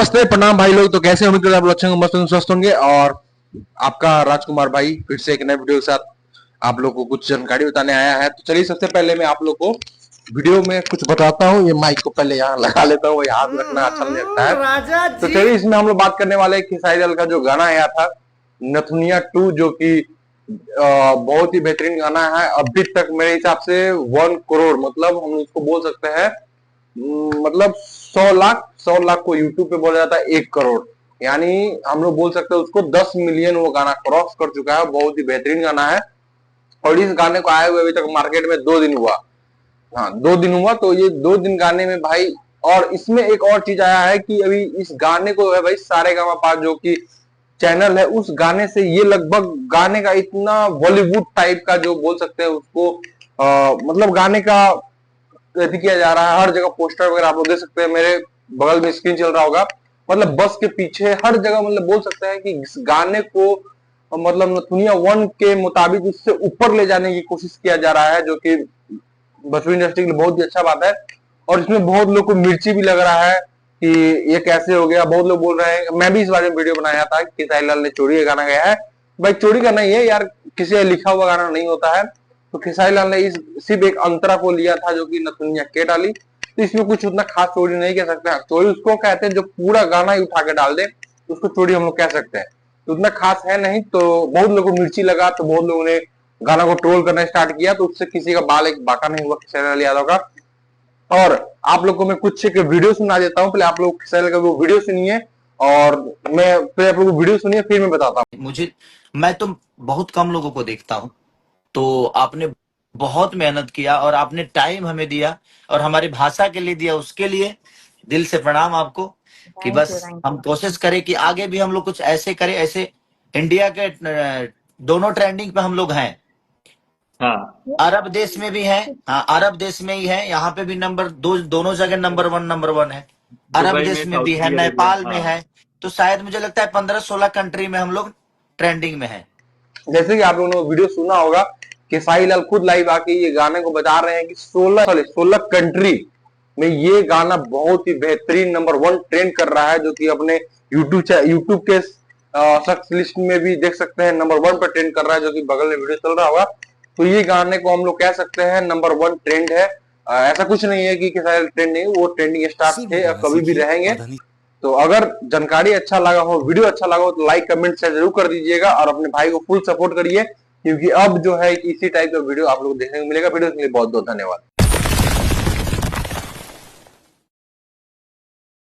नमस्ते प्रणाम भाई लोग। तो कैसे उम्मीद करते हैं आप लोग अच्छे होंगे, मस्त होंगे, स्वस्थ होंगे। और आपका राजकुमार भाई फिर से एक नए वीडियो के साथ आप लोग को कुछ जानकारी बताने आया है। तो चलिए सबसे पहले मैं आप लोग को वीडियो में कुछ बताता हूँ। ये माइक को पहले यहाँ लगा लेता हूँ, हाथ रखना अच्छा नहीं लगता है। राजा तो जी। चलिए इसमें हम लोग बात करने वाले खेसारी लाल का जो गाना आया था नथुनिया 2, जो कि बहुत ही बेहतरीन गाना है। अभी तक मेरे हिसाब से 1 करोड़, मतलब हम उसको बोल सकते हैं मतलब 100 लाख को यूट्यूब पे बोला जाता है 1 करोड़, यानी हम लोग बोल सकते हैं उसको 10 मिलियन वो गाना क्रॉस कर चुका है। बहुत ही बेहतरीन गाना है। और इस गाने को आए हुए अभी तक मार्केट में 2 दिन हुआ। हाँ 2 दिन हुआ। तो ये 2 दिन गाने में भाई, और इसमें एक और चीज आया है कि अभी इस गाने को है भाई सारेगामापा जो कि चैनल है, उस गाने से ये लगभग गाने का इतना बॉलीवुड टाइप का जो बोल सकते हैं उसको मतलब गाने का किया जा रहा है। हर जगह पोस्टर वगैरह आप लोग देख सकते हैं, मेरे बगल में स्क्रीन चल रहा होगा। मतलब बस के पीछे हर जगह, मतलब बोल सकते हैं कि इस गाने को मतलब नथुनिया 1 के मुताबिक उससे ऊपर ले जाने की कोशिश किया जा रहा है, जो कि भोजपुरी इंडस्ट्री के लिए बहुत ही अच्छा बात है। और इसमें बहुत लोग को मिर्ची भी लग रहा है कि ये कैसे हो गया। बहुत लोग बोल रहे हैं, मैं भी इस बारे में वीडियो बनाया था कि खेसारी लाल ने चोरी का गाना गाया है। भाई चोरी का नहीं है यार, किसी लिखा हुआ गाना नहीं होता है। तो खेसारी लाल ने इस सिर्फ एक अंतरा को लिया था जो कि नथुनिया के डाली। तो इसमें कुछ उतना खास चोरी नहीं कह सकते हैं। चोरी उसको कहते हैं जो पूरा गाना ही उठा के डाल दे, उसको चोरी हम लोग कह सकते हैं। तो उतना खास है नहीं। तो बहुत लोगों को मिर्ची लगा, तो बहुत लोगों ने गाना को ट्रोल करना स्टार्ट किया। तो उससे किसी का बाल एक बाका नहीं हुआ खेसारी लाल यादव का। और आप लोग को मैं कुछ एक वीडियो सुना देता हूँ। पहले आप लोग खेसारी लाल का वो वीडियो सुनिए, और मैं पहले आप लोग वीडियो सुनिए, फिर मैं बताता हूँ। मैं तो बहुत कम लोगों को देखता हूँ, तो आपने बहुत मेहनत किया और आपने टाइम हमें दिया और हमारी भाषा के लिए दिया, उसके लिए दिल से प्रणाम आपको। कि बस हम कोशिश करें कि आगे भी हम लोग कुछ ऐसे करें, ऐसे इंडिया के दोनों ट्रेंडिंग पे हम लोग हैं। हाँ, अरब देश में भी है, हाँ अरब देश में ही है, यहाँ पे भी नंबर 2, दोनों जगह नंबर 1 है। अरब दुबई देश में, में भी है, सऊदी अरेबिया। नेपाल में हाँ, है। तो शायद मुझे लगता है 15-16 कंट्री में हम लोग ट्रेंडिंग में है। जैसे कि आप लोगों ने वीडियो सुना होगा कि साई लाल खुद लाइव आके ये गाने को बता रहे हैं कि 16 कंट्री में ये गाना बहुत ही बेहतरीन नंबर 1 ट्रेंड कर रहा है, जो कि अपने यूट्यूब के सर्च लिस्ट में भी देख सकते हैं नंबर 1 पर ट्रेंड कर रहा है, जो कि बगल में वीडियो चल रहा होगा। तो ये गाने को हम लोग कह सकते हैं नंबर 1 ट्रेंड है। ऐसा कुछ नहीं है कि सारे ट्रेंड नहीं, वो ट्रेंडिंग स्टार थे और कभी भी रहेंगे। तो अगर जानकारी अच्छा लगा हो, वीडियो अच्छा लगा हो, तो लाइक कमेंट शेयर जरूर कर दीजिएगा और अपने भाई को फुल सपोर्ट करिए, क्योंकि अब जो है इसी टाइप का वीडियो आप लोग देखने को मिलेगा। वीडियो के लिए बहुत बहुत धन्यवाद।